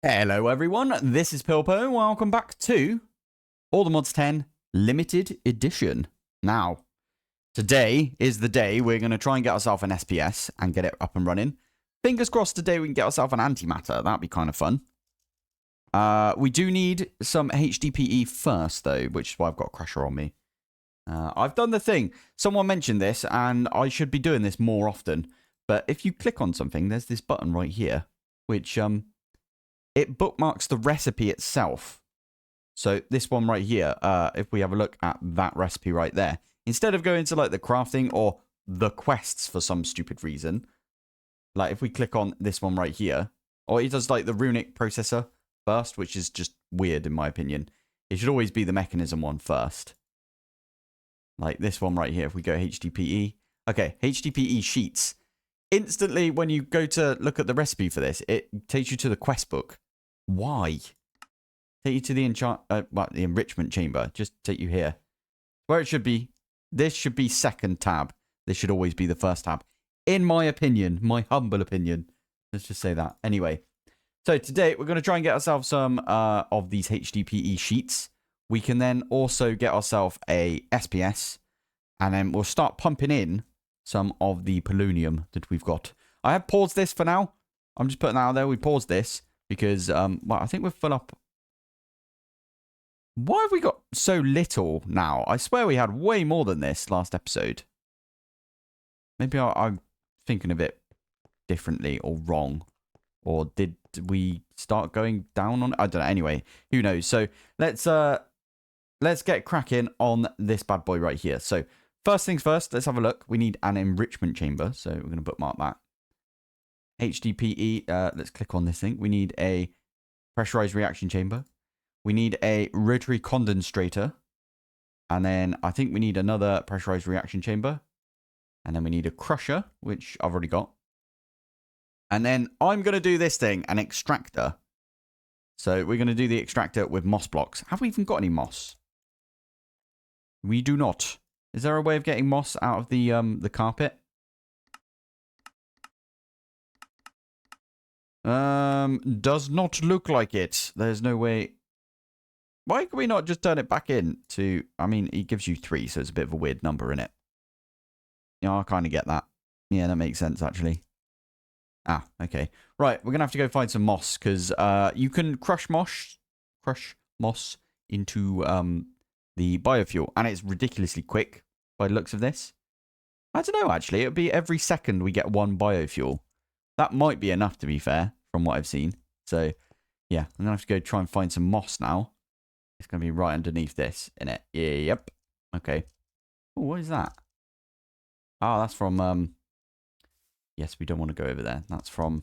Hello everyone, this is Pilpoh. Welcome back to All the Mods 10 Limited Edition. Now, today is the day we're going to try and get ourselves an SPS and get it up and running. Fingers crossed today we can get ourselves an Antimatter. That'd be kind of fun. We do need some HDPE first though, which is why I've got a crusher on me. I've done the thing. Someone mentioned this and I should be doing this more often. But if you click on something, there's this button right here, which it bookmarks the recipe itself. So this one right here, if we have a look at that recipe right there, instead of going to like the crafting or the quests for some stupid reason, like if we click on this one right here, or it does like the runic processor first, which is just weird in my opinion. It should always be the mechanism one first. Like this one right here, if we go HDPE. Okay, HDPE sheets. Instantly, when you go to look at the recipe for this, it takes you to the quest book. Why? Take you to the the enrichment chamber. Just take you here. Where it should be. This should be second tab. This should always be the first tab. In my opinion, my humble opinion. Let's just say that. Anyway. So today, we're going to try and get ourselves some of these HDPE sheets. We can then also get ourselves a SPS. And then we'll start pumping in some of the polonium that we've got. I have paused this for now. I'm just putting that out there. We paused this. Because, well, I think we're full up. Why have we got so little now? I swear we had way more than this last episode. Maybe I'm thinking of it differently or wrong. Or did we start going down on it? I don't know. Anyway, who knows? So let's get cracking on this bad boy right here. So first things first, let's have a look. We need an enrichment chamber. So we're going to bookmark that. HDPE, let's click on this thing. We need a pressurized reaction chamber. We need a rotary condensator. And then I think we need another pressurized reaction chamber. And then we need a crusher, which I've already got. And then I'm going to do this thing, an extractor. So we're going to do the extractor with moss blocks. Have we even got any moss? We do not. Is there a way of getting moss out of the carpet? Does not look like it. There's no way. Why can we not just turn it back in to, I mean, it gives you 3, so it's a bit of a weird number in it. Yeah, I kind of get that. Yeah, that makes sense, actually. Ah, okay. Right, we're going to have to go find some moss, because you can crush moss into the biofuel, and it's ridiculously quick by the looks of this. I don't know, actually. It would be every second we get 1 biofuel. That might be enough, to be fair, from what I've seen. So, yeah, I'm going to have to go try and find some moss now. It's going to be right underneath this, innit? Yeah, yep. Okay. Oh, what is that? Oh, that's from, yes, we don't want to go over there. That's from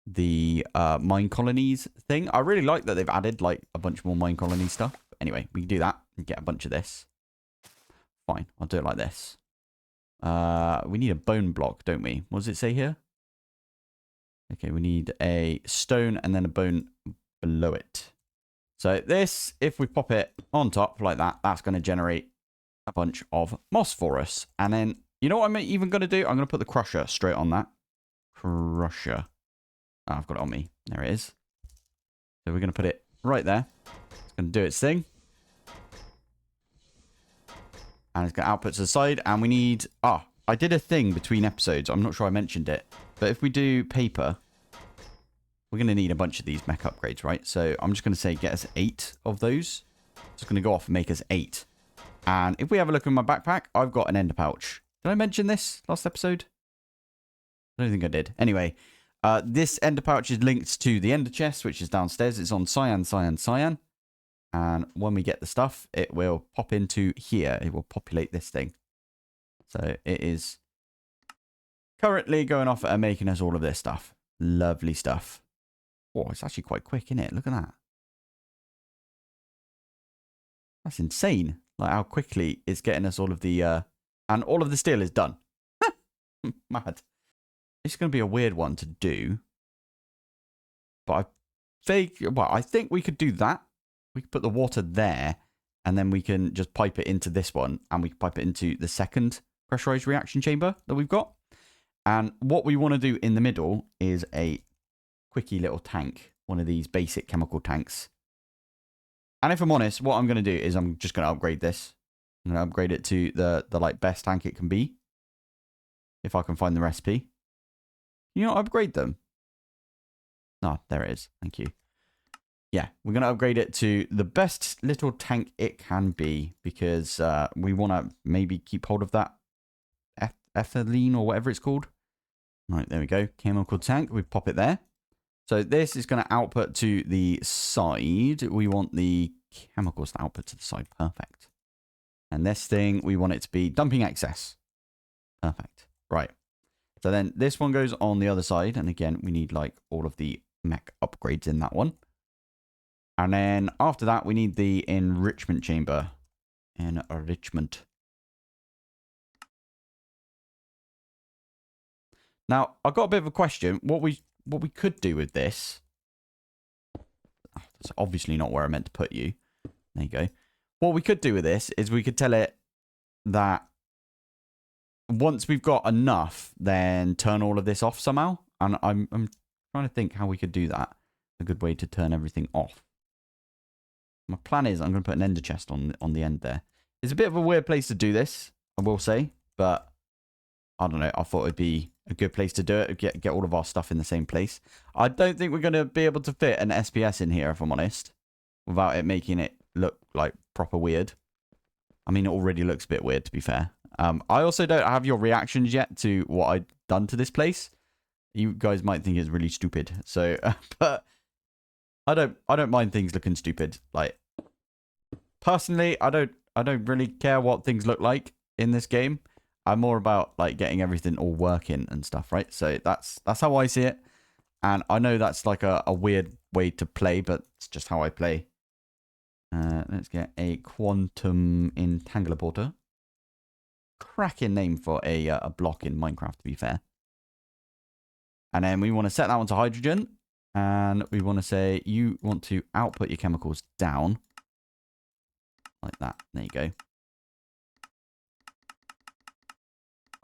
the mine colonies thing. I really like that they've added, like, a bunch more mine colony stuff. Anyway, we can do that and get a bunch of this. Fine, I'll do it like this. We need a bone block, don't we? What does it say here? Okay, we need a stone and then a bone below it. So this, if we pop it on top like that, that's going to generate a bunch of moss for us. And then, you know what I'm even going to do? I'm going to put the crusher straight on that. Crusher. Oh, I've got it on me. There it is. So we're going to put it right there. It's going to do its thing. And it's going to output to the side. And we need... Ah, I did a thing between episodes. I'm not sure I mentioned it. But if we do paper, we're going to need a bunch of these mech upgrades, right? So I'm just going to say get us 8 of those. It's going to go off and make us 8. And if we have a look in my backpack, I've got an ender pouch. Did I mention this last episode? I don't think I did. Anyway, this ender pouch is linked to the ender chest, which is downstairs. It's on cyan, cyan, cyan. And when we get the stuff, it will pop into here. It will populate this thing. So it is currently going off and making us all of this stuff. Lovely stuff. Oh, it's actually quite quick, isn't it? Look at that. That's insane. Like how quickly it's getting us all of the... and all of the steel is done. Mad. It's going to be a weird one to do. But I think we could do that. We could put the water there. And then we can just pipe it into this one. And we can pipe it into the second pressurized reaction chamber that we've got. And what we want to do in the middle is a quickie little tank. One of these basic chemical tanks. And if I'm honest, what I'm going to do is I'm just going to upgrade this. I'm going to upgrade it to the like best tank it can be. If I can find the recipe. You know, upgrade them. Ah, there it is. Thank you. Yeah, we're going to upgrade it to the best little tank it can be. Because we want to maybe keep hold of that ethylene or whatever it's called. Right, there we go. Chemical tank. We pop it there. So this is going to output to the side. We want the chemicals to output to the side. Perfect. And this thing, we want it to be dumping excess. Perfect. Right. So then this one goes on the other side. And again, we need like all of the mech upgrades in that one. And then after that, we need the enrichment chamber. Enrichment. Now, I've got a bit of a question. What we could do with this... Oh, that's obviously not where I meant to put you. There you go. What we could do with this is we could tell it that once we've got enough, then turn all of this off somehow. And I'm trying to think how we could do that. A good way to turn everything off. My plan is I'm going to put an ender chest on the end there. It's a bit of a weird place to do this, I will say. But I don't know. I thought it'd be a good place to do it. Get all of our stuff in the same place. I don't think we're going to be able to fit an SPS in here, if I'm honest. Without it making it look like proper weird. I mean, it already looks a bit weird, to be fair. I also don't have your reactions yet to what I've done to this place. You guys might think it's really stupid. So, but I don't mind things looking stupid. Like, personally, I don't really care what things look like in this game. I'm more about like getting everything all working and stuff, right? So that's how I see it. And I know that's like a weird way to play, but it's just how I play. Let's get a quantum entangler. Cracking name for a block in Minecraft, to be fair. And then we want to set that one to hydrogen. And we want to say you want to output your chemicals down. Like that. There you go.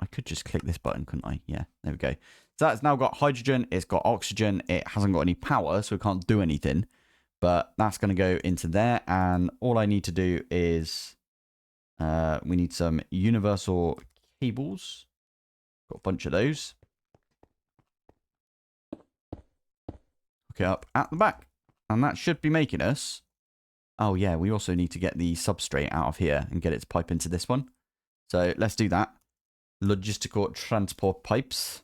I could just click this button, couldn't I? Yeah, there we go. So that's now got hydrogen. It's got oxygen. It hasn't got any power, so it can't do anything. But that's going to go into there. And all I need to do is we need some universal cables. Got a bunch of those. Hook it up at the back. And that should be making us... Oh, yeah, we also need to get the substrate out of here and get it to pipe into this one. So let's do that. Logistical transport pipes.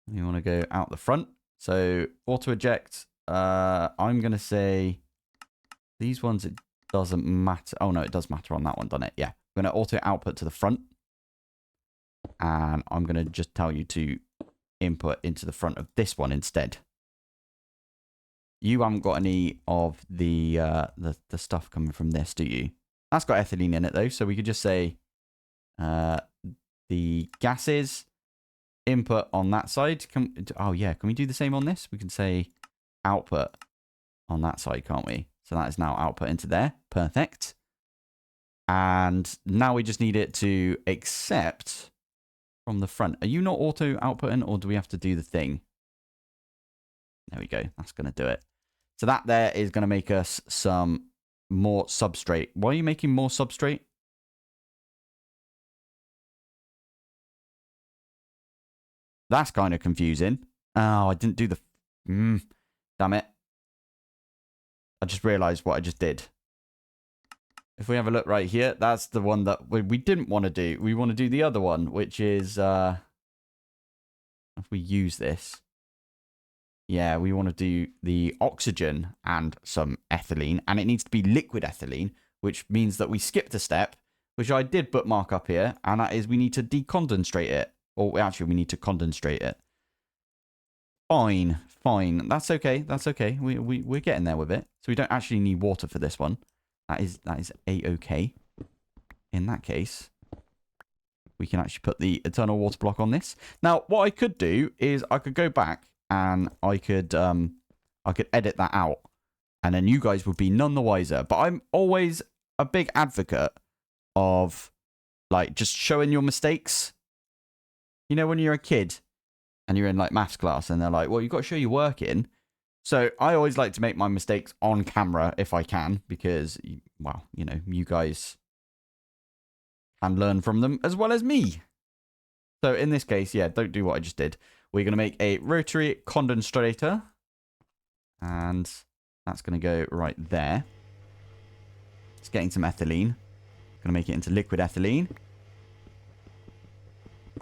We want to go out the front. So auto eject. I'm going to say these ones, it doesn't matter. Oh, no, it does matter on that one, doesn't it? Yeah. I'm going to auto output to the front. And I'm going to just tell you to input into the front of this one instead. You haven't got any of the stuff coming from this, do you? That's got ethylene in it, though. So we could just say the gases input on that side. Oh, yeah. Can we do the same on this? We can say output on that side, can't we? So that is now output into there. Perfect. And now we just need it to accept from the front. Are you not auto outputting, or do we have to do the thing? There we go. That's going to do it. So that there is going to make us some more substrate. Why are you making more substrate? That's kind of confusing. Oh, I didn't do the... damn it. I just realized what I just did. If we have a look right here, that's the one that we didn't want to do. We want to do the other one, which is... if we use this... Yeah, we want to do the oxygen and some ethylene. And it needs to be liquid ethylene, which means that we skipped a step, which I did bookmark up here. And that is we need to decondenstrate it. Or actually, we need to condenstrate it. Fine, fine. That's okay. That's okay. We're getting there with it. So we don't actually need water for this one. That is A-okay. In that case, we can actually put the eternal water block on this. Now, what I could do is I could go back and I could edit that out. And then you guys would be none the wiser. But I'm always a big advocate of, like, just showing your mistakes. You know, when you're a kid and you're in like maths class and they're like, well, you've got to show your work in. So I always like to make my mistakes on camera if I can, because, well, you know, you guys can learn from them as well as me. So in this case, yeah, don't do what I just did. We're going to make a rotary condensator, and that's going to go right there. It's getting some ethylene. Going to make it into liquid ethylene.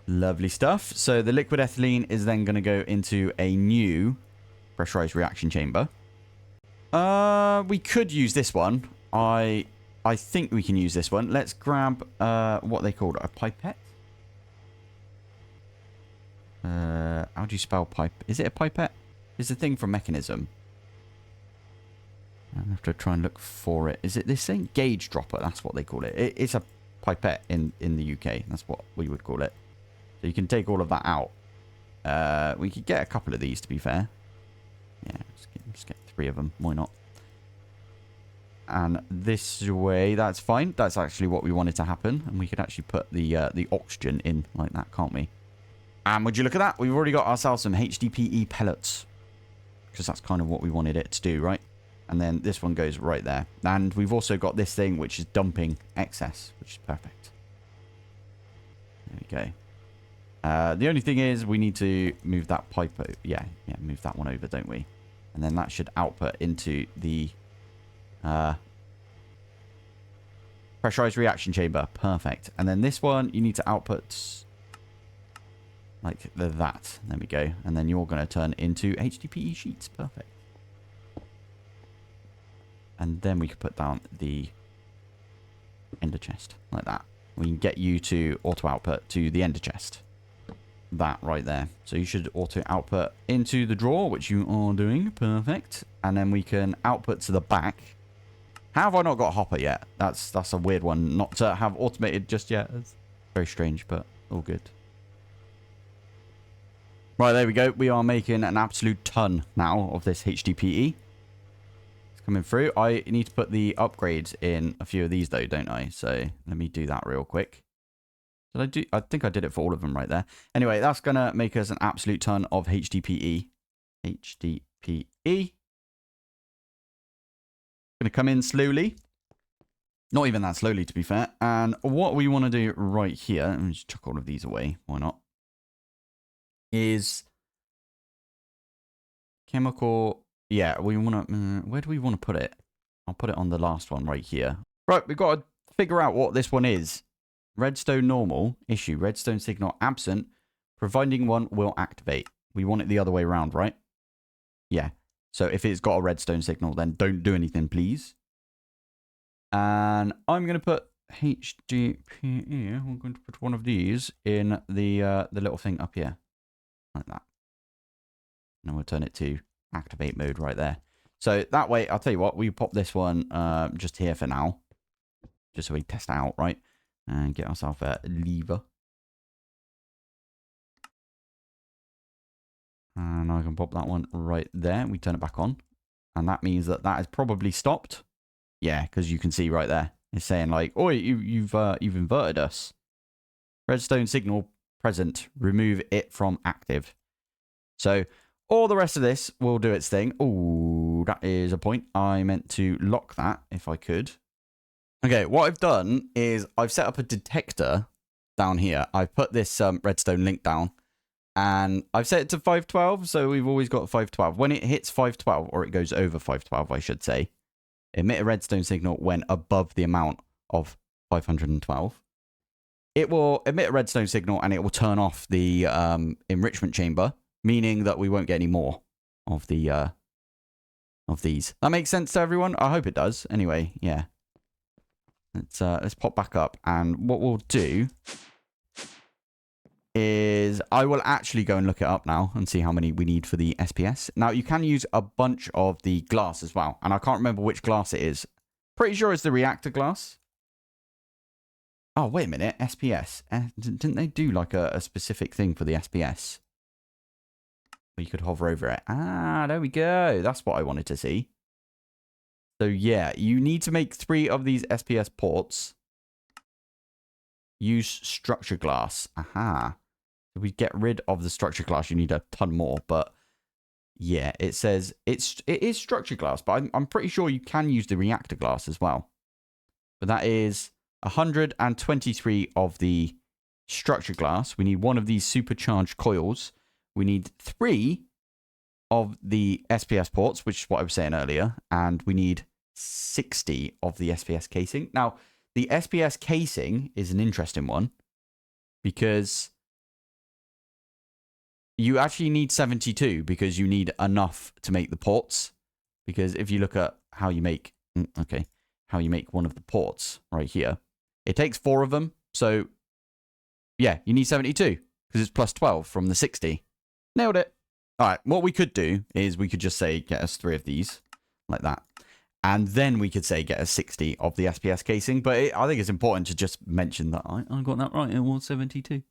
Lovely stuff. So the liquid ethylene is then going to go into a new pressurized reaction chamber. We could use this one. I think we can use this one. Let's grab what they called a pipette. How do you spell pipe? Is it a pipette? It's a thing from Mechanism. I have to try and look for it. Is it this thing? Gauge dropper. That's what they call it. It's a pipette in the UK. That's what we would call it. So you can take all of that out. We could get a couple of these, to be fair. Yeah, just get 3 of them. Why not? And this way, that's fine. That's actually what we wanted to happen. And we could actually put the oxygen in like that, can't we? And would you look at that? We've already got ourselves some HDPE pellets. Because that's kind of what we wanted it to do, right? And then this one goes right there. And we've also got this thing which is dumping excess, which is perfect. There we go. The only thing is we need to move that pipe. Yeah, move that one over, don't we? And then that should output into the pressurized reaction chamber. Perfect. And then this one, you need to output like that. There we go. And then you're going to turn into HDPE sheets. Perfect. And then we could put down the ender chest like that. We can get you to auto output to the ender chest. That right there. So you should auto output into the drawer, which you are doing. Perfect. And then we can output to the back. How have I not got a hopper yet? That's a weird one not to have automated just yet. It's very strange, but all good. Right, there we go. We are making an absolute ton now of this HDPE. It's coming through. I need to put the upgrades in a few of these though, don't I? So let me do that real quick. Did I do? I think I did it for all of them right there. Anyway, that's going to make us an absolute ton of HDPE. HDPE. Going to come in slowly. Not even that slowly, to be fair. And what we want to do right here, let me just chuck all of these away. Why not? Is chemical. Yeah, we want to. Where do we want to put it? I'll put it on the last one right here. Right, we've got to figure out what this one is. Redstone normal. Issue. Redstone signal absent. Providing one will activate. We want it the other way around, right? Yeah. So if it's got a redstone signal, then don't do anything, please. And I'm going to put HDPE. I'm going to put one of these in the little thing up here. Like that. And we'll turn it to activate mode right there. So that way, I'll tell you what, we pop this one just here for now. Just so we test it out, right? And get ourselves a lever. And I can pop that one right there. We turn it back on. And that means that that is probably stopped. Yeah, because you can see right there. It's saying like, oh, you've inverted us. Redstone signal present. Remove it from active. So all the rest of this will do its thing. Oh, that is a point. I meant to lock that if I could. Okay, what I've done is I've set up a detector down here. I've put this redstone link down. And I've set it to 512, so we've always got 512. When it hits 512, or it goes over 512, I should say, emit a redstone signal when above the amount of 512. It will emit a redstone signal, and it will turn off the enrichment chamber, meaning that we won't get any more of the of these. That makes sense to everyone? I hope it does. Anyway, yeah. Let's pop back up, and what we'll do is I will actually go and look it up now and see how many we need for the SPS. Now, you can use a bunch of the glass as well, and I can't remember which glass it is. Pretty sure it's the reactor glass. Oh, wait a minute. SPS. Didn't they do like a specific thing for the SPS? Where you could hover over it. Ah, there we go. That's what I wanted to see. So, yeah, you need to make 3 of these SPS ports. Use structure glass. Aha. If we get rid of the structure glass, you need a ton more. But yeah, it says it is structure glass, but I'm pretty sure you can use the reactor glass as well. But that is 123 of the structure glass. We need one of these supercharged coils. We need 3 of the SPS ports, which is what I was saying earlier. And we need 60 of the SPS casing. Now, the SPS casing is an interesting one because you actually need 72 because you need enough to make the ports. Because if you look at how you make, how you make one of the ports right here, it takes 4 of them. So yeah, you need 72 because it's plus 12 from the 60. Nailed it. All right, what we could do is we could just say get us 3 of these like that. And then we could say get us 60 of the SPS casing. But I think it's important to just mention that I got that right. It was 72.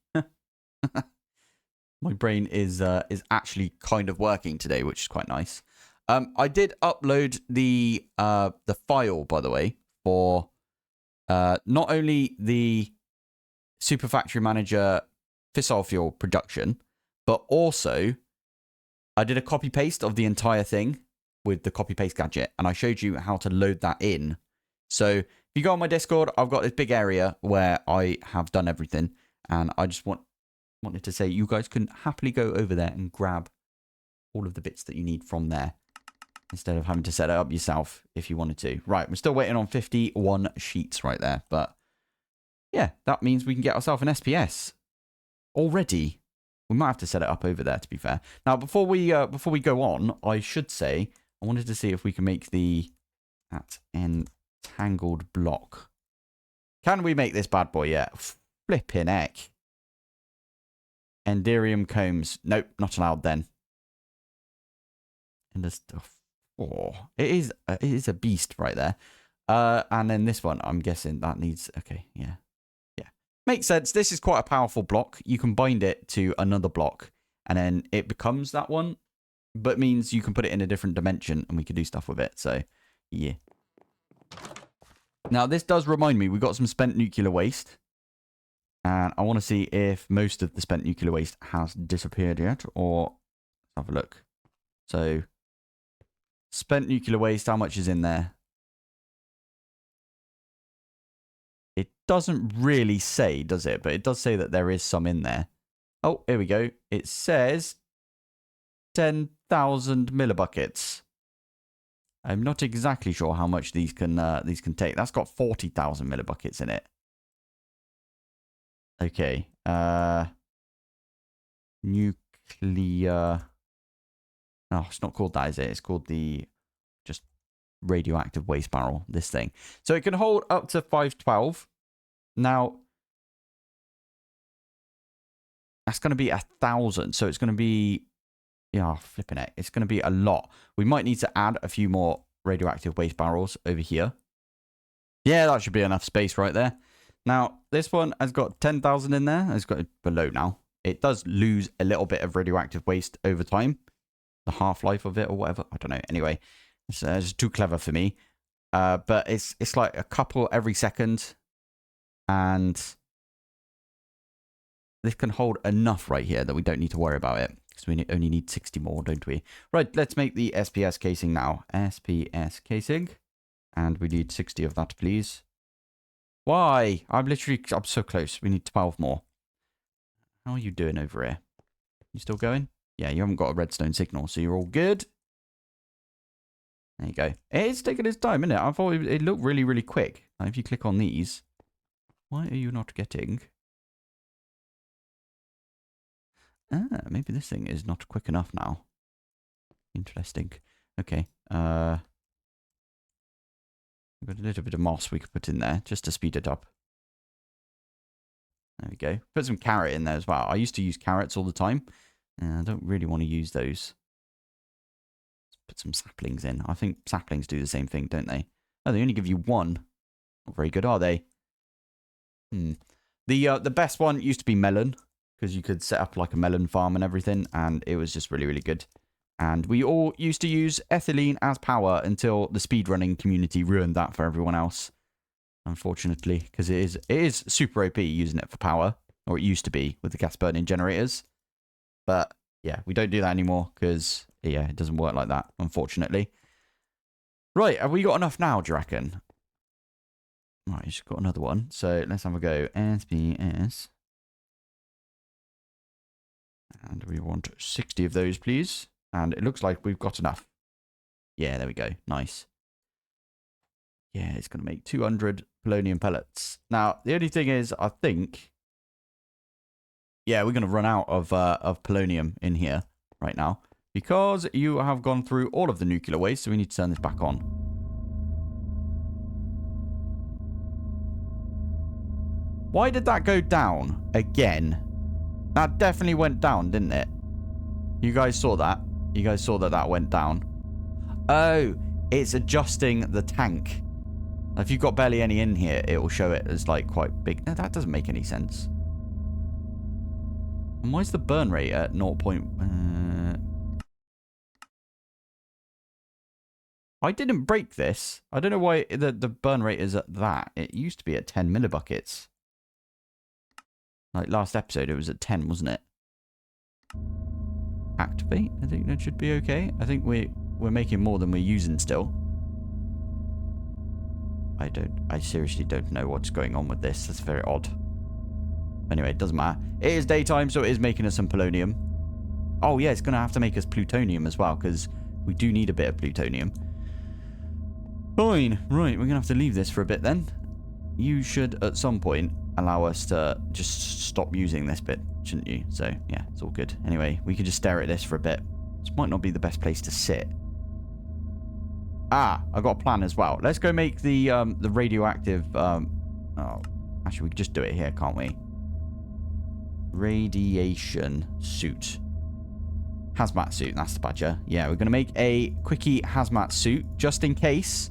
My brain is actually kind of working today, which is quite nice. I did upload the file, by the way, for not only the Super Factory Manager fissile fuel production, but also I did a copy paste of the entire thing with the copy paste gadget, and I showed you how to load that in. So if you go on my Discord, I've got this big area where I have done everything, and I just wanted to say you guys can happily go over there and grab all of the bits that you need from there instead of having to set it up yourself if you wanted to. Right, we're still waiting on 51 sheets right there, but yeah, that means we can get ourselves an SPS already. We might have to set it up over there, to be fair. Now, before we go on, I should say I wanted to see if we can make that entangled block. Can we make this bad boy yet? Flipping heck. Enderium combs. Nope, not allowed then. And the stuff. Oh, it is a beast right there. And then this one, I'm guessing that needs. Okay, yeah. Makes sense. This is quite a powerful block. You can bind it to another block and then it becomes that one, but means you can put it in a different dimension and we can do stuff with it. So, yeah. Now, this does remind me, we've got some spent nuclear waste. And I want to see if most of the spent nuclear waste has disappeared yet, or let's have a look. So, spent nuclear waste, how much is in there? It doesn't really say, does it? But it does say that there is some in there. Oh, here we go. It says 10,000 millibuckets. I'm not exactly sure how much these can take. That's got 40,000 millibuckets in it. Okay. Nuclear. No, it's not called that, is it? It's called the just radioactive waste barrel, this thing. So it can hold up to 512. Now, that's going to be 1,000. So it's going to be, yeah, flipping it. It's going to be a lot. We might need to add a few more radioactive waste barrels over here. Yeah, that should be enough space right there. Now, this one has got 10,000 in there. It's got it below now. It does lose a little bit of radioactive waste over time. The half-life of it or whatever. I don't know. Anyway, it's too clever for me. But it's like a couple every second. And this can hold enough right here that we don't need to worry about it. Because we only need 60 more, don't we? Right, let's make the SPS casing now. SPS casing. And we need 60 of that, please. Why? I'm so close. We need 12 more. How are you doing over here? You still going? Yeah, you haven't got a redstone signal, so you're all good. There you go. It's taking its time, isn't it? I thought it looked really, really quick. Now, if you click on these, why are you not getting? Ah, maybe this thing is not quick enough now. Interesting. Okay. We've got a little bit of moss we could put in there just to speed it up. There we go. Put some carrot in there as well. I used to use carrots all the time. I don't really want to use those. Let's put some saplings in. I think saplings do the same thing, don't they? Oh, they only give you one. Not very good, are they? The best one used to be melon, because you could set up like a melon farm and everything, and it was just really, really good. And we all used to use ethylene as power until the speedrunning community ruined that for everyone else. Unfortunately, because it is super OP using it for power. Or it used to be with the gas burning generators. But yeah, we don't do that anymore because, yeah, it doesn't work like that, unfortunately. Right, have we got enough now, do you reckon? Right, just got another one. So let's have a go. SPS. And we want 60 of those, please. And it looks like we've got enough. Yeah, there we go. Nice. Yeah, it's going to make 200 polonium pellets. Now, the only thing is, I think... Yeah, we're going to run out of polonium in here right now. Because you have gone through all of the nuclear waste, so we need to turn this back on. Why did that go down again? That definitely went down, didn't it? You guys saw that? You guys saw that that went down? Oh, it's adjusting the tank. If you've got barely any in here, it will show it as like quite big. No, that doesn't make any sense. And why is the burn rate at 0. I didn't break this. I don't know why the burn rate is at that. It used to be at 10 millibuckets. Like last episode, it was at 10, wasn't it? Activate. I think that should be okay. I think we're making more than we're using still. I seriously don't know what's going on with this. That's very odd. Anyway, it doesn't matter. It is daytime, so it is making us some polonium. Oh, yeah, it's going to have to make us plutonium as well, because we do need a bit of plutonium. Fine. Right, we're going to have to leave this for a bit then. You should, at some point, allow us to just stop using this bit, shouldn't you? So, yeah, it's all good. Anyway, we could just stare at this for a bit. This might not be the best place to sit. Ah, I got a plan as well. Let's go make the radioactive... oh, actually, we could just do it here, can't we? Radiation suit. Hazmat suit, that's the badger. Yeah, we're going to make a quickie hazmat suit just in case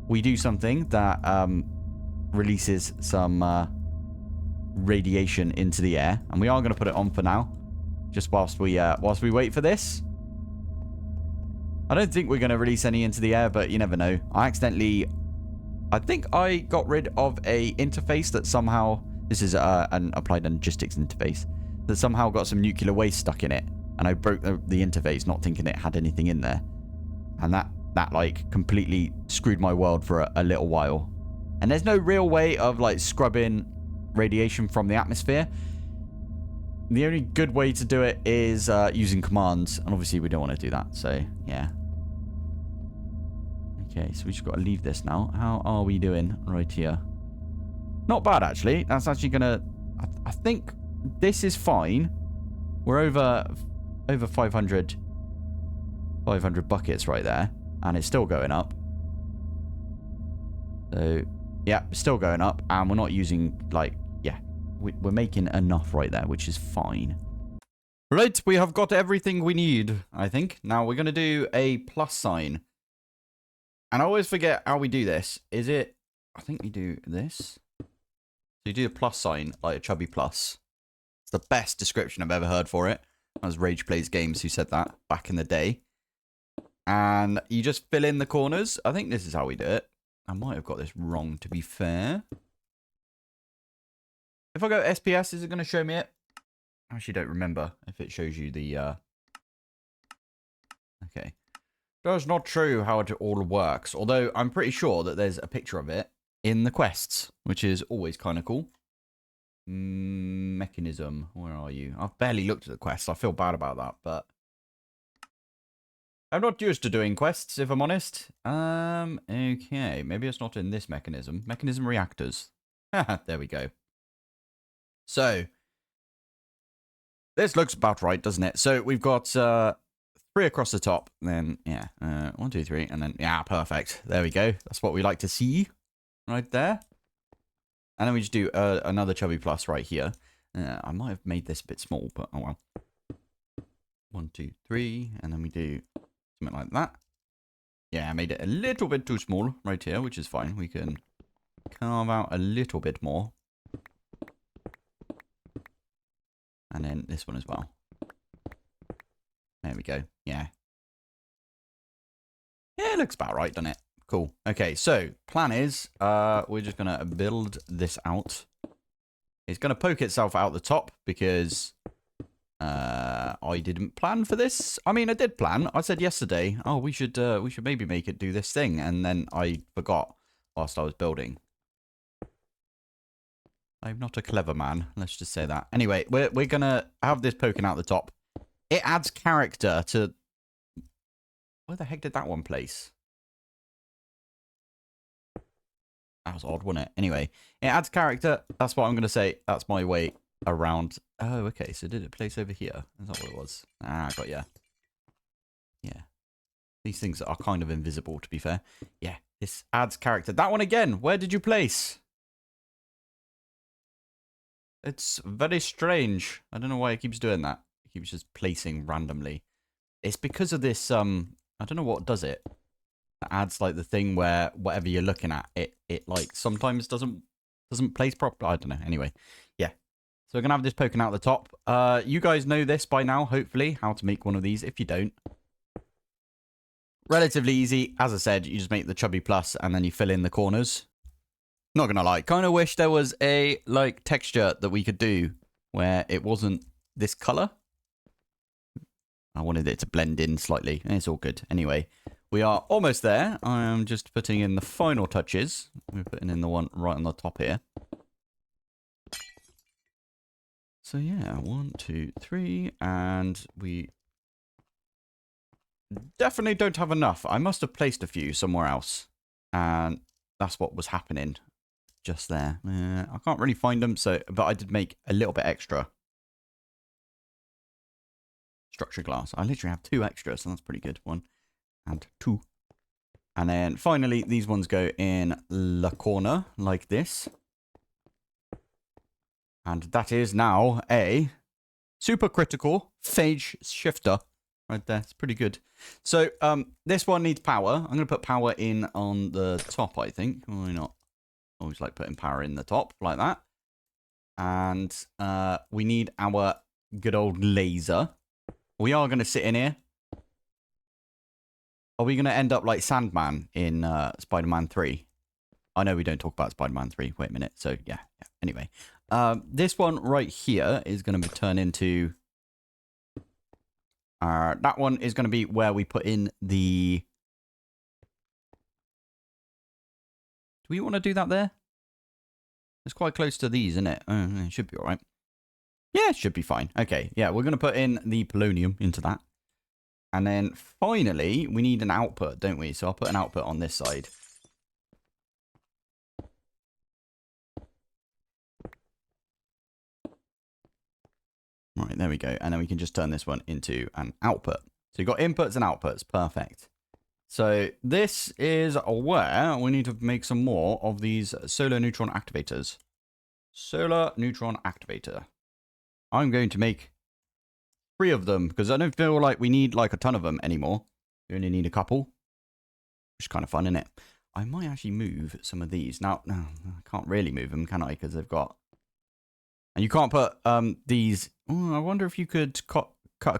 we do something that releases some radiation into the air. And we are going to put it on for now, just whilst we wait for this. I don't think we're going to release any into the air, but you never know. I think I got rid of a interface that somehow... This is an applied logistics interface that somehow got some nuclear waste stuck in it. And I broke the interface, not thinking it had anything in there. And that like, completely screwed my world for a little while. And there's no real way of, like, scrubbing radiation from the atmosphere. The only good way to do it is using commands. And obviously, we don't want to do that. So, yeah. Okay, so we just got to leave this now. How are we doing right here? Not bad, actually. That's actually going to... I think this is fine. We're over 500 buckets right there. And it's still going up. So, yeah, it's still going up. And we're not using, like... Yeah, we're making enough right there, which is fine. Right, we have got everything we need, I think. Now, we're going to do a plus sign. And I always forget how we do this. Is it... I think we do this. So you do a plus sign, like a chubby plus. It's the best description I've ever heard for it. That was Rage Plays Games who said that back in the day. And you just fill in the corners. I think this is how we do it. I might have got this wrong, to be fair. If I go SPS, is it going to show me it? I actually don't remember if it shows you the... Okay. Does not show you how it all works. Although I'm pretty sure that there's a picture of it in the quests, which is always kind of cool. Mechanism. Where are you? I've barely looked at the quests. I feel bad about that, but... I'm not used to doing quests, if I'm honest. Okay. Maybe it's not in this mechanism. Mechanism reactors. There we go. So, this looks about right, doesn't it? So, we've got 3 across the top. Then, yeah. 1, 2, 3. And then, yeah, perfect. There we go. That's what we like to see. Right there. And then we just do another chubby plus right here. I might have made this a bit small, but oh well. 1, 2, 3. And then we do something like that. Yeah, I made it a little bit too small right here, which is fine. We can carve out a little bit more. And then this one as well. There we go. Yeah. Yeah, it looks about right, doesn't it? Cool. Okay, so plan is we're just going to build this out. It's going to poke itself out the top because I didn't plan for this. I mean, I did plan. I said yesterday, oh, we should maybe make it do this thing, and then I forgot whilst I was building. I'm not a clever man. Let's just say that. Anyway, we're gonna have this poking out the top. It adds character to. Where the heck did that one place? That was odd, wasn't it? Anyway, it adds character. That's what I'm gonna say. That's my way around. Oh, okay. So did it place over here? Is that what it was? Ah, I got ya. Yeah. These things are kind of invisible, to be fair. Yeah. This adds character. That one again. Where did you place? It's very strange. I don't know why it keeps doing that. It keeps just placing randomly. It's because of this, I don't know what does it. It adds like the thing where whatever you're looking at, it like sometimes doesn't place properly. I don't know. Anyway, yeah. So we're going to have this poking out the top. You guys know this by now, hopefully, how to make one of these. If you don't, relatively easy. As I said, you just make the chubby plus and then you fill in the corners. Not gonna lie, kind of wish there was a like texture that we could do where it wasn't this color. I wanted it to blend in slightly. It's all good. Anyway, we are almost there. I am just putting in the final touches. We're putting in the one right on the top here. So yeah, 1, 2, 3, and we definitely don't have enough. I must have placed a few somewhere else, and that's what was happening. Just there. I can't really find them, but I did make a little bit extra. Structure glass. I literally have 2 extras, so that's pretty good. 1 and 2. And then finally, these ones go in the corner like this. And that is now a super critical phase shifter right there. It's pretty good. So this one needs power. I'm going to put power in on the top, I think. Why not? Always like putting power in the top like that. And we need our good old laser. We are going to sit in here. Are we going to end up like Sandman in Spider-Man 3? I know we don't talk about Spider-Man 3. Wait a minute. So yeah. Anyway, this one right here is going to turn into... that one is going to be where we put in the... Do we want to do that there? It's quite close to these, isn't it? It should be all right. Yeah, it should be fine. Okay, yeah, we're going to put in the polonium into that. And then finally, we need an output, don't we? So I'll put an output on this side. Right, there we go. And then we can just turn this one into an output. So you've got inputs and outputs. Perfect. So this is where we need to make some more of these solar neutron activators. Solar neutron activator. I'm going to make 3 of them because I don't feel like we need like a ton of them anymore. We only need a couple. Which is kind of fun, isn't it? I might actually move some of these. Now, no, I can't really move them, can I? Because they've got... And you can't put these... Oh, I wonder if you could cut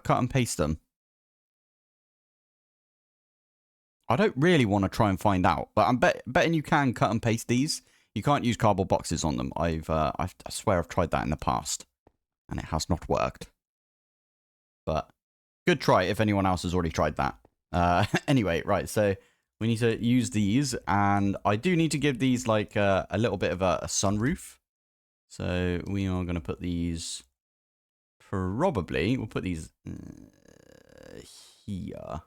and paste them. I don't really want to try and find out, but I'm betting you can cut and paste these. You can't use cardboard boxes on them. I swear I've tried that in the past, and it has not worked. But good try if anyone else has already tried that. Anyway, right, so we need to use these, and I do need to give these like a little bit of a sunroof. So we are going to put these, probably, we'll put these here.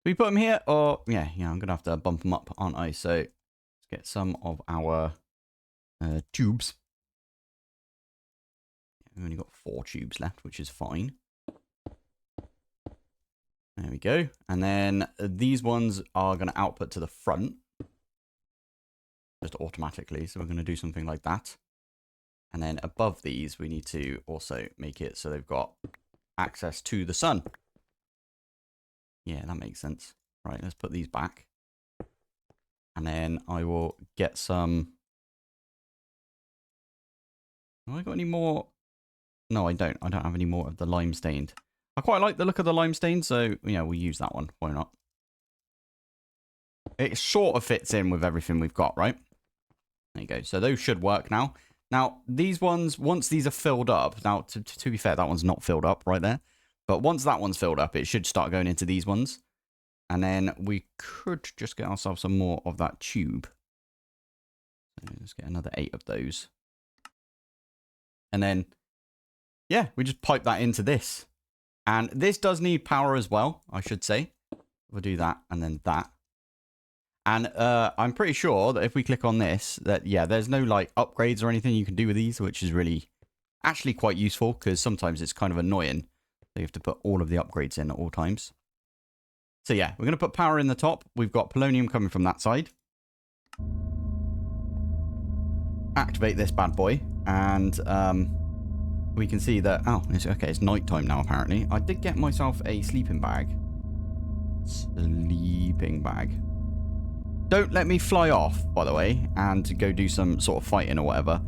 We put them here, or yeah, I'm gonna have to bump them up, aren't I? So let's get some of our tubes. We've only got 4 tubes left, which is fine. There we go. And then these ones are gonna output to the front, just automatically. So we're gonna do something like that. And then above these, we need to also make it so they've got access to the sun. Yeah, that makes sense. Right, let's put these back. And then I will get some... Have I got any more? No, I don't. I don't have any more of the lime stained. I quite like the look of the lime stain, so yeah, we'll use that one. Why not? It sort of fits in with everything we've got, right? There you go. So those should work now. Now, these ones, once these are filled up, now, to be fair, that one's not filled up right there. But once that one's filled up, it should start going into these ones. And then we could just get ourselves some more of that tube. So let's get another 8 of those. And then, yeah, we just pipe that into this. And this does need power as well, I should say. We'll do that and then that. And I'm pretty sure that if we click on this, that, yeah, there's no, like, upgrades or anything you can do with these, which is really actually quite useful, because sometimes it's kind of annoying that you have to put all of the upgrades in at all times. So, yeah, we're going to put power in the top. We've got polonium coming from that side. Activate this bad boy, and we can see that, oh, it's nighttime now, apparently. I did get myself a sleeping bag. Sleeping bag. Don't let me fly off, by the way, and go do some sort of fighting or whatever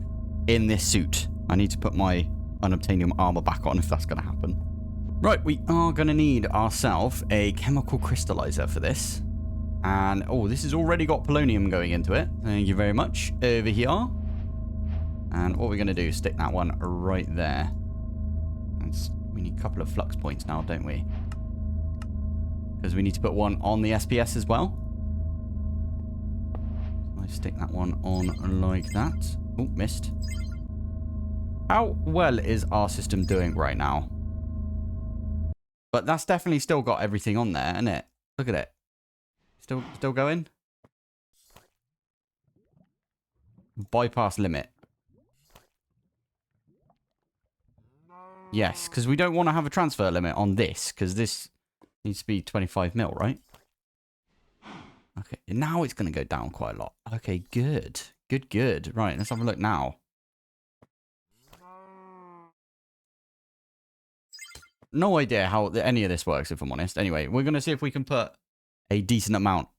in this suit. I need to put my unobtainium armor back on if that's going to happen. Right, we are going to need ourselves a chemical crystallizer for this. And, oh, this has already got polonium going into it. Thank you very much. Over here. And what we're going to do is stick that one right there. We need a couple of flux points now, don't we? Because we need to put one on the SPS as well. Stick that one on like that. Oh, missed. How well is our system doing right now? But that's definitely still got everything on there, isn't it? Look at it. Still going? Bypass limit. Yes, because we don't want to have a transfer limit on this, because this needs to be 25 mil, right? Okay, now it's going to go down quite a lot. Okay, good. Good. Right, let's have a look now. No idea how any of this works, if I'm honest. Anyway, we're going to see if we can put a decent amount.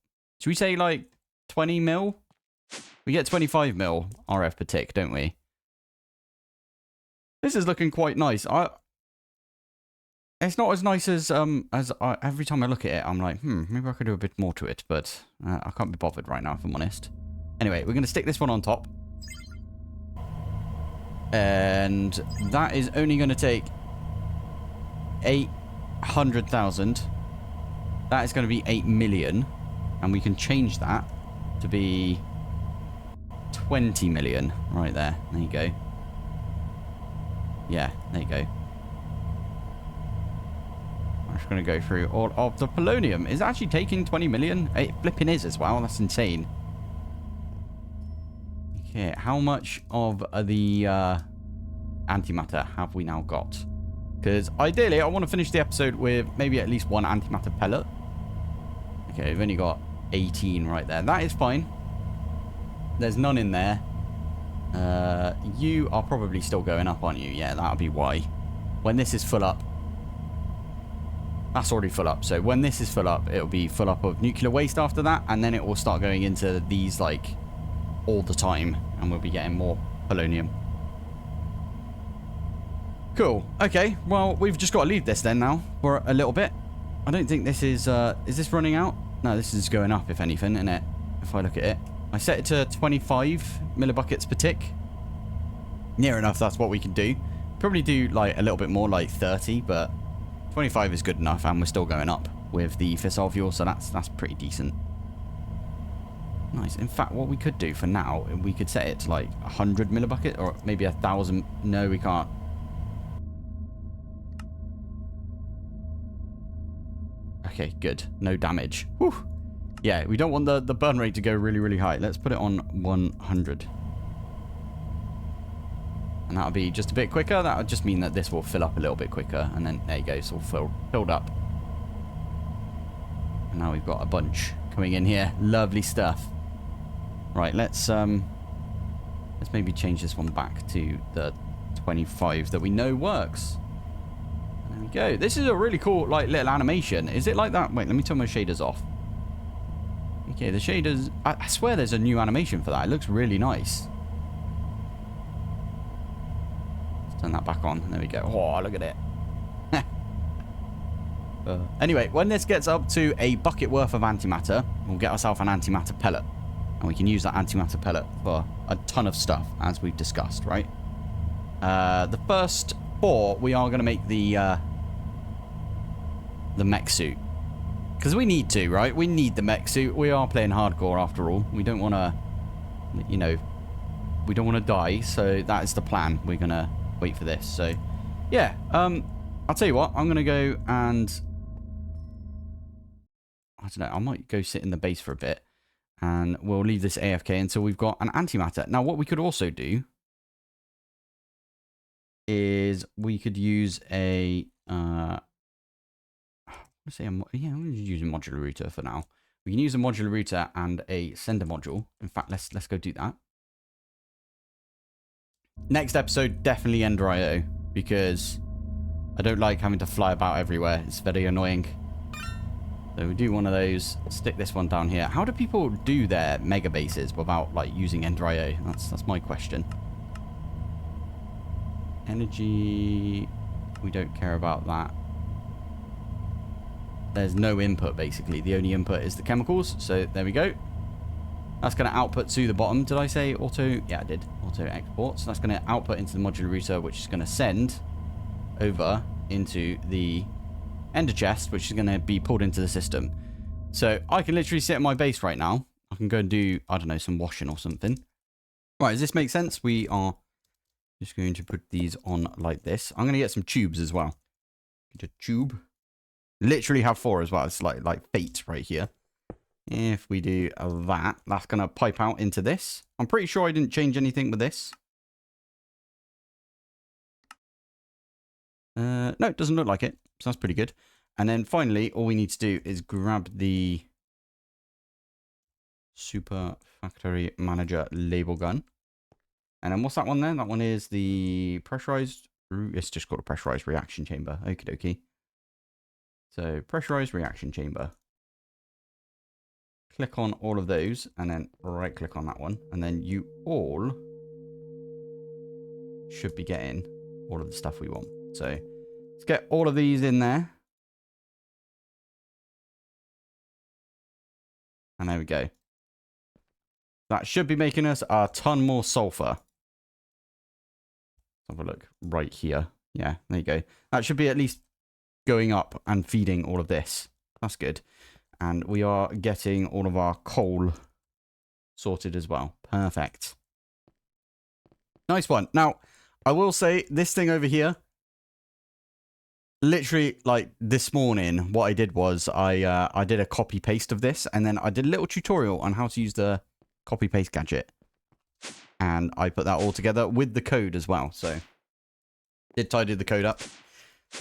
Should we say, like, 20 mil? We get 25 mil RF per tick, don't we? This is looking quite nice. It's not as nice as every time I look at it, I'm like, maybe I could do a bit more to it, but I can't be bothered right now, if I'm honest. Anyway, we're going to stick this one on top. And that is only going to take 800,000. That is going to be 8 million. And we can change that to be 20 million right there. There you go. Yeah, there you go. I'm just going to go through all of the polonium. Is it actually taking 20 million? It flipping is as well. That's insane. Okay, how much of the antimatter have we now got? Because ideally, I want to finish the episode with maybe at least one antimatter pellet. Okay, we've only got 18 right there. That is fine. There's none in there. You are probably still going up, aren't you? Yeah, that'll be why. When this is full up, that's already full up. So when this is full up, it'll be full up of nuclear waste after that. And then it will start going into these, like, all the time. And we'll be getting more polonium. Cool. Okay. Well, we've just got to leave this then now for a little bit. I don't think this is this running out? No, this is going up, if anything, isn't it? If I look at it. I set it to 25 millibuckets per tick. Near enough, that's what we can do. Probably do, like, a little bit more, like 30, but 25 is good enough, and we're still going up with the fissile fuel, so that's pretty decent. Nice. In fact, what we could do for now, we could set it to like 100 millibucket, or maybe 1,000. No, we can't. Okay, good. No damage. Whew. Yeah, we don't want the burn rate to go really, really high. Let's put it on 100. And that'll be just a bit quicker. That'll just mean that this will fill up a little bit quicker. And then, there you go, it's all filled up. And now we've got a bunch coming in here. Lovely stuff. Right, let's maybe change this one back to the 25 that we know works. There we go. This is a really cool, like, little animation. Is it like that? Wait, let me turn my shaders off. Okay, the shaders... I swear there's a new animation for that. It looks really nice. Let's turn that back on. There we go. Oh, look at it. Anyway, when this gets up to a bucket worth of antimatter, we'll get ourselves an antimatter pellet. And we can use that antimatter pellet for a ton of stuff, as we've discussed, right? The first 4, we are going to make the mech suit. Because we need to, right? We need the mech suit. We are playing hardcore after all. We don't want to, you know, we don't want to die. So that is the plan. We're going to wait for this. So, yeah. I'll tell you what. I'm going to go and... I don't know. I might go sit in the base for a bit. And we'll leave this AFK until we've got an antimatter. Now, what we could also do is we could use a... I'm going to use a modular router for now. We can use a modular router and a sender module. In fact, let's go do that. Next episode, definitely Ender IO, because I don't like having to fly about everywhere. It's very annoying. So we do one of those. Stick this one down here. How do people do their mega bases without like using Ender IO? That's my question. Energy. We don't care about that. There's no input, basically. The only input is the chemicals. So there we go. That's going to output to the bottom. Did I say auto? Yeah, I did. Auto export. So that's going to output into the modular router, which is going to send over into the ender chest, which is going to be pulled into the system. So I can literally sit at my base right now. I can go and do, I don't know, some washing or something. Right, does this make sense? We are just going to put these on like this. I'm going to get some tubes as well. Get a tube. Literally have 4 as well. It's like fate right here. If we do that, that's going to pipe out into this. I'm pretty sure I didn't change anything with this. No, it doesn't look like it. So that's pretty good. And then finally, all we need to do is grab the Super Factory Manager label gun. And then what's that one there? That one is the pressurized... It's just called a pressurized reaction chamber. Okie dokie. So, pressurized reaction chamber. Click on all of those, and then right-click on that one. And then you all should be getting all of the stuff we want. So, let's get all of these in there. And there we go. That should be making us a ton more sulfur. Let's have a look right here. Yeah, there you go. That should be at least going up and feeding all of this. That's good. And we are getting all of our coal sorted as well. Perfect. Nice one. Now, I will say this thing over here, literally like this morning, what I did was I did a copy paste of this, and then I did a little tutorial on how to use the copy paste gadget. And I put that all together with the code as well. So did tidy the code up.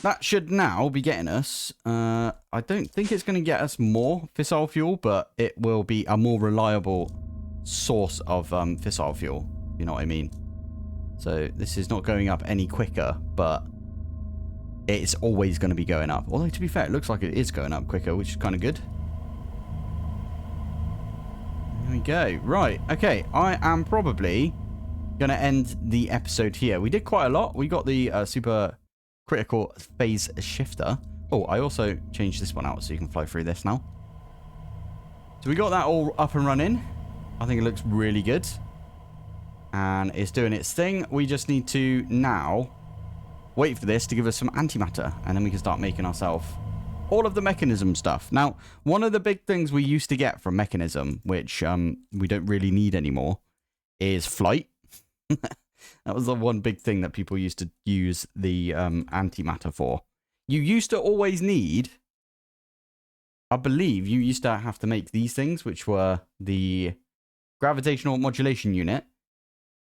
That should now be getting us, I don't think it's going to get us more fissile fuel, but it will be a more reliable source of fissile fuel, you know what I mean? So this is not going up any quicker, but it's always going to be going up. Although, to be fair, it looks like it is going up quicker, which is kind of good. There we go. Right, okay, I am probably going to end the episode here. We did quite a lot. We got the super... critical phase shifter. Oh, I also changed this one out so you can fly through this now. So we got that all up and running. I think it looks really good. And it's doing its thing. We just need to now wait for this to give us some antimatter. And then we can start making ourselves all of the mechanism stuff. Now, one of the big things we used to get from mechanism, which we don't really need anymore, is flight. That was the one big thing that people used to use the antimatter for. You used to always need, I believe you used to have to make these things, which were the gravitational modulation unit.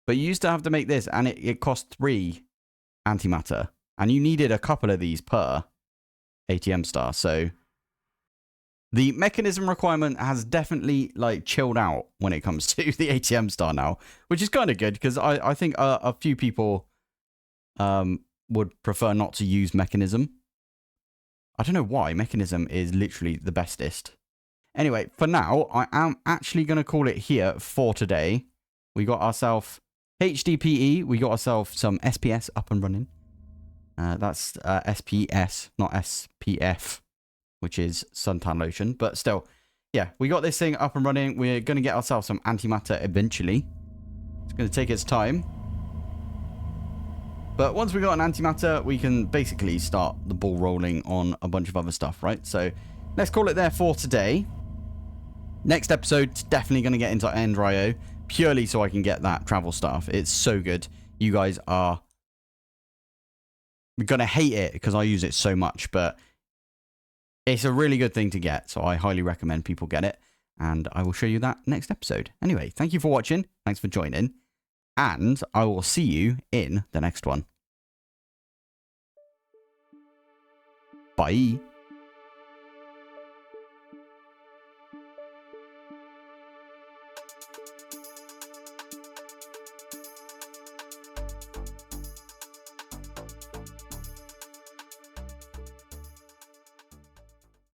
But you used to have to make this, and it cost 3 antimatter. And you needed a couple of these per ATM star. So the mechanism requirement has definitely like chilled out when it comes to the ATM star now, which is kind of good because I think a few people would prefer not to use mechanism. I don't know why. Mechanism is literally the bestest. Anyway, for now, I am actually going to call it here for today. We got ourselves HDPE. We got ourselves some SPS up and running. That's SPS, not SPF. Which is suntan lotion, but still, yeah, we got this thing up and running. We're going to get ourselves some antimatter eventually. It's going to take its time. But once we got an antimatter, we can basically start the ball rolling on a bunch of other stuff, right? So let's call it there for today. Next episode, definitely going to get into Ender.io, purely so I can get that travel stuff. It's so good. You guys are going to hate it because I use it so much, but it's a really good thing to get. So I highly recommend people get it. And I will show you that next episode. Anyway, thank you for watching. Thanks for joining. And I will see you in the next one. Bye.